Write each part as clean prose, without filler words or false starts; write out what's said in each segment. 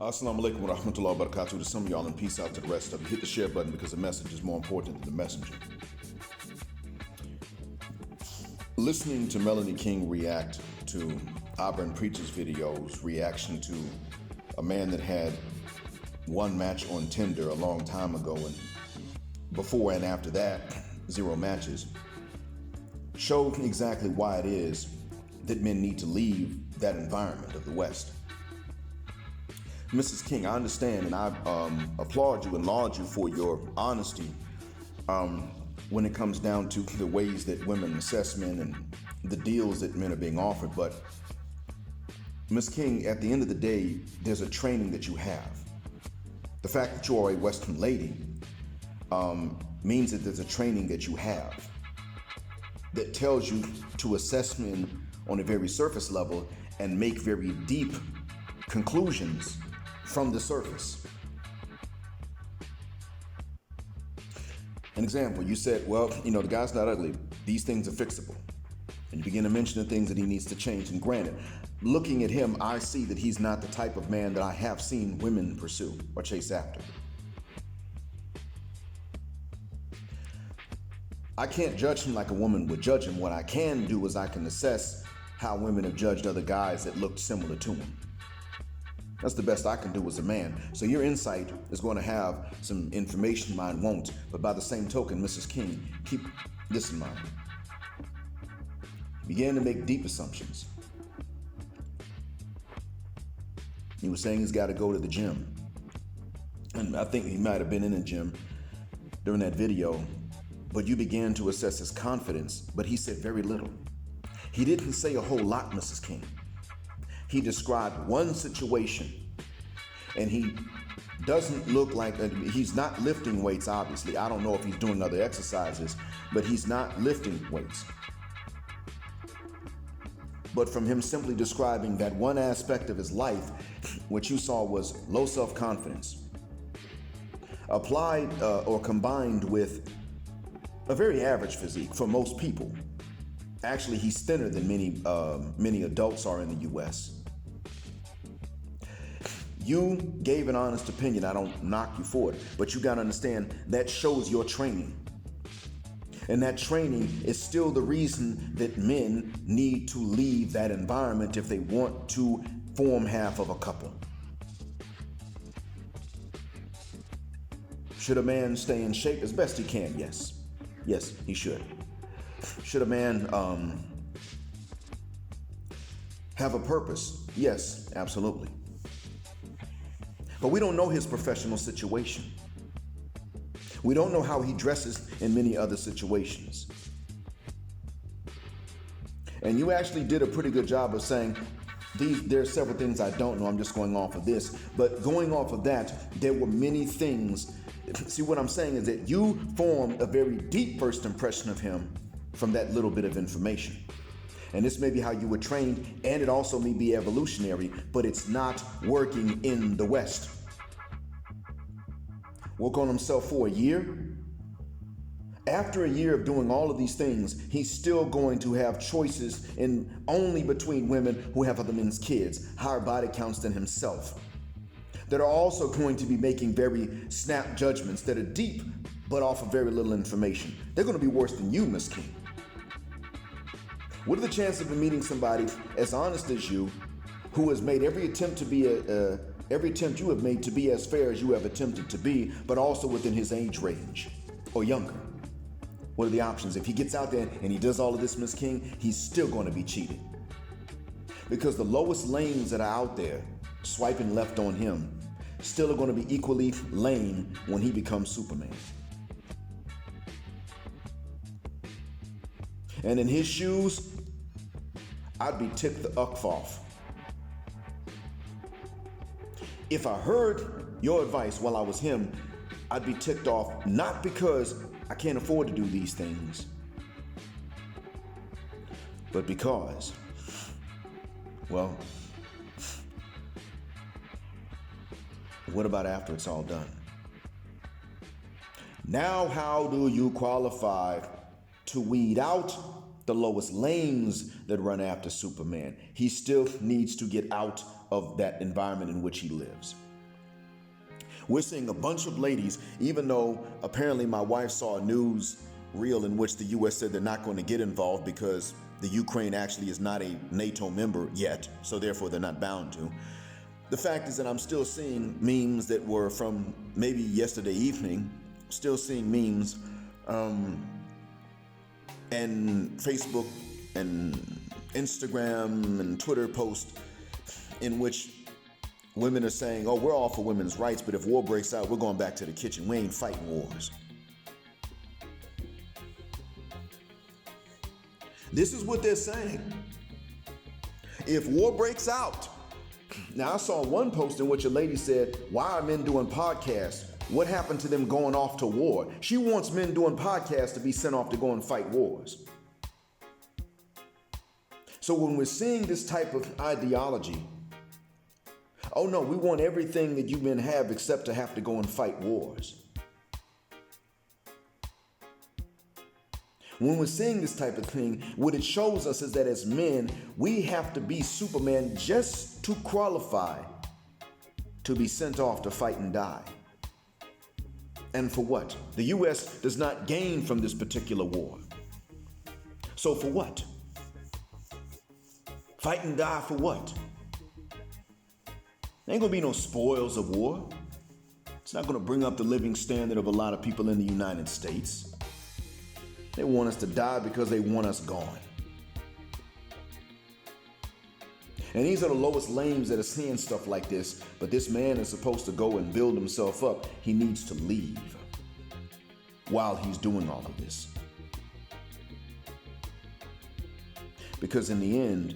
Assalamu alaikum wa rahmatullahi wa barakatuh to some of y'all and peace out to the rest of you. Hit the share button because the message is more important than the messenger. Listening to Melanie King react to Auburn Preacher's videos, reaction to a man that had one match on Tinder a long time ago and before and after that, 0 matches, showed exactly why it is that men need to leave that environment of the West. Mrs. King, I understand and I applaud you and laud you for your honesty when it comes down to the ways that women assess men and the deals that men are being offered. But Ms. King, at the end of the day, there's a training that you have. The fact that you are a Western lady means that there's a training that you have that tells you to assess men on a very surface level and make very deep conclusions from the surface. An example, you said, well, the guy's not ugly. These things are fixable. And you begin to mention the things that he needs to change. And granted, looking at him, I see that he's not the type of man that I have seen women pursue or chase after. I can't judge him like a woman would judge him. What I can do is I can assess how women have judged other guys that looked similar to him. That's the best I can do as a man. So your insight is going to have some information mine won't. But by the same token, Mrs. King, keep this in mind. Began to make deep assumptions. He was saying he's got to go to the gym. And I think he might have been in the gym during that video. But you began to assess his confidence, but he said very little. He didn't say a whole lot, Mrs. King. He described one situation, and he doesn't look like, he's not lifting weights, obviously. I don't know if he's doing other exercises, but he's not lifting weights. But from him simply describing that one aspect of his life, what you saw was low self-confidence, applied or combined with a very average physique for most people. Actually, he's thinner than many adults are in the U.S. You gave an honest opinion. I don't knock you for it, but you got to understand that shows your training. And that training is still the reason that men need to leave that environment if they want to form half of a couple. Should a man stay in shape as best he can? Yes. Yes, he should. Should a man have a purpose? Yes, absolutely. But we don't know his professional situation. We don't know how he dresses in many other situations. And you actually did a pretty good job of saying, there are several things I don't know, I'm just going off of this. But going off of that, there were many things. See, what I'm saying is that you formed a very deep first impression of him from that little bit of information. And this may be how you were trained, and it also may be evolutionary, but it's not working in the West. Work on himself for a year. After a year of doing all of these things, he's still going to have choices in only between women who have other men's kids, higher body counts than himself, that are also going to be making very snap judgments that are deep, but off of very little information. They're going to be worse than you, Miss King. What are the chances of meeting somebody as honest as you, who has made every attempt to be every attempt you have made to be as fair as you have attempted to be, but also within his age range or younger? What are the options? If he gets out there and he does all of this, Miss King, he's still going to be cheated. Because the lowest lanes that are out there, swiping left on him, still are going to be equally lame when he becomes Superman. And in his shoes, I'd be ticked the uck off. If I heard your advice while I was him, I'd be ticked off, not because I can't afford to do these things, but because, well, what about after it's all done? Now, how do you qualify to weed out the lowest lanes that run after Superman? He still needs to get out of that environment in which he lives. We're seeing a bunch of ladies, even though apparently my wife saw a news reel in which the U.S. said they're not going to get involved because the Ukraine actually is not a NATO member yet, so therefore they're not bound to. The fact is that I'm still seeing memes that were from maybe yesterday evening, still seeing memes and Facebook and Instagram and Twitter posts in which women are saying, oh, we're all for women's rights, but if war breaks out, we're going back to the kitchen. We ain't fighting wars. This is what they're saying. If war breaks out, now I saw one post in which a lady said, why are men doing podcasts? What happened to them going off to war? She wants men doing podcasts to be sent off to go and fight wars. So when we're seeing this type of ideology, oh no, we want everything that you men have except to have to go and fight wars. When we're seeing this type of thing, what it shows us is that as men, we have to be Superman just to qualify to be sent off to fight and die. And for what? The U.S. does not gain from this particular war. So for what? Fight and die for what? There ain't gonna be no spoils of war. It's not gonna bring up the living standard of a lot of people in the United States. They want us to die because they want us gone. And these are the lowest lames that are seeing stuff like this, but this man is supposed to go and build himself up. He needs to leave while he's doing all of this. Because in the end,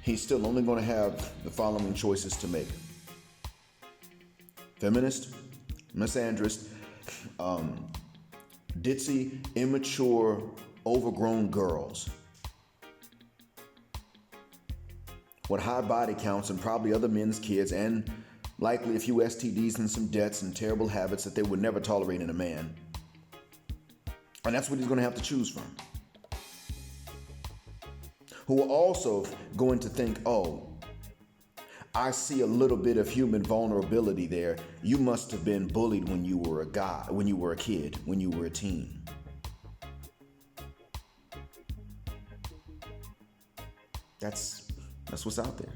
he's still only going to have the following choices to make. Feminist, misandrist, ditzy, immature, overgrown girls with high body counts and probably other men's kids and likely a few STDs and some debts and terrible habits that they would never tolerate in a man. And that's what he's going to have to choose from. Who are also going to think, oh, I see a little bit of human vulnerability there. You must have been bullied when you were a guy, when you were a kid, when you were a teen. That's what's out there.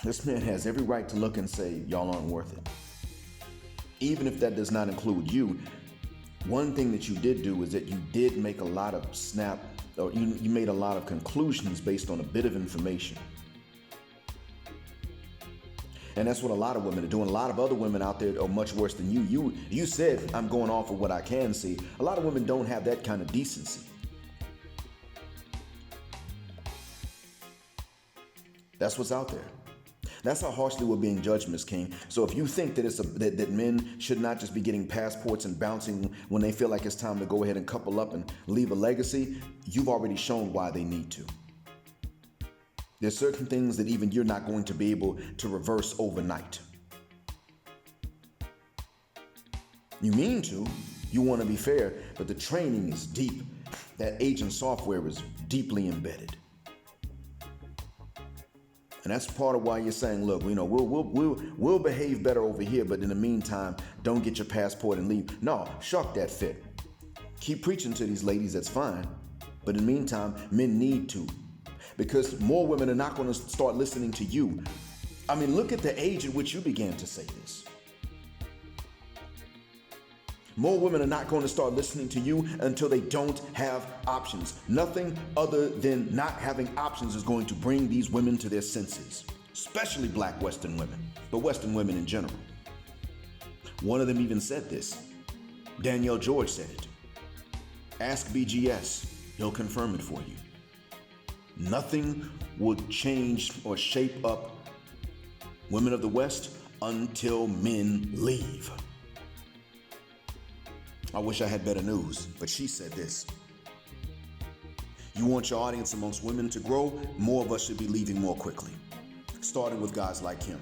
This man has every right to look and say, y'all aren't worth it. Even if that does not include you, one thing that you did do is that you did make a lot of you made a lot of conclusions based on a bit of information. And that's what a lot of women are doing. A lot of other women out there are much worse than you. You said, I'm going off of what I can see. A lot of women don't have that kind of decency. That's what's out there. That's how harshly we're being judged, Miss King. So if you think that that men should not just be getting passports and bouncing when they feel like it's time to go ahead and couple up and leave a legacy, you've already shown why they need to. There's certain things that even you're not going to be able to reverse overnight. You mean to, you want to be fair, but the training is deep. That agent software is deeply embedded. And that's part of why you're saying, look, we'll behave better over here, but in the meantime, don't get your passport and leave. No, shuck that fit. Keep preaching to these ladies, that's fine. But in the meantime, men need to. Because more women are not going to start listening to you. I mean, look at the age at which you began to say this. More women are not going to start listening to you until they don't have options. Nothing other than not having options is going to bring these women to their senses, especially black Western women, but Western women in general. One of them even said this. Danielle George said it. Ask BGS, he'll confirm it for you. Nothing would change or shape up women of the West until men leave. I wish I had better news, but she said this. You want your audience amongst women to grow? More of us should be leaving more quickly, starting with guys like him.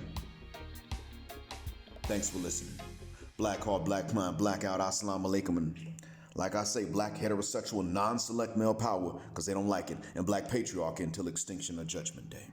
Thanks for listening. Black Heart, Black Mind, Blackout, Assalamu Alaikum, and like I say, black heterosexual non-select male power, because they don't like it, and black patriarchy until extinction or judgment day.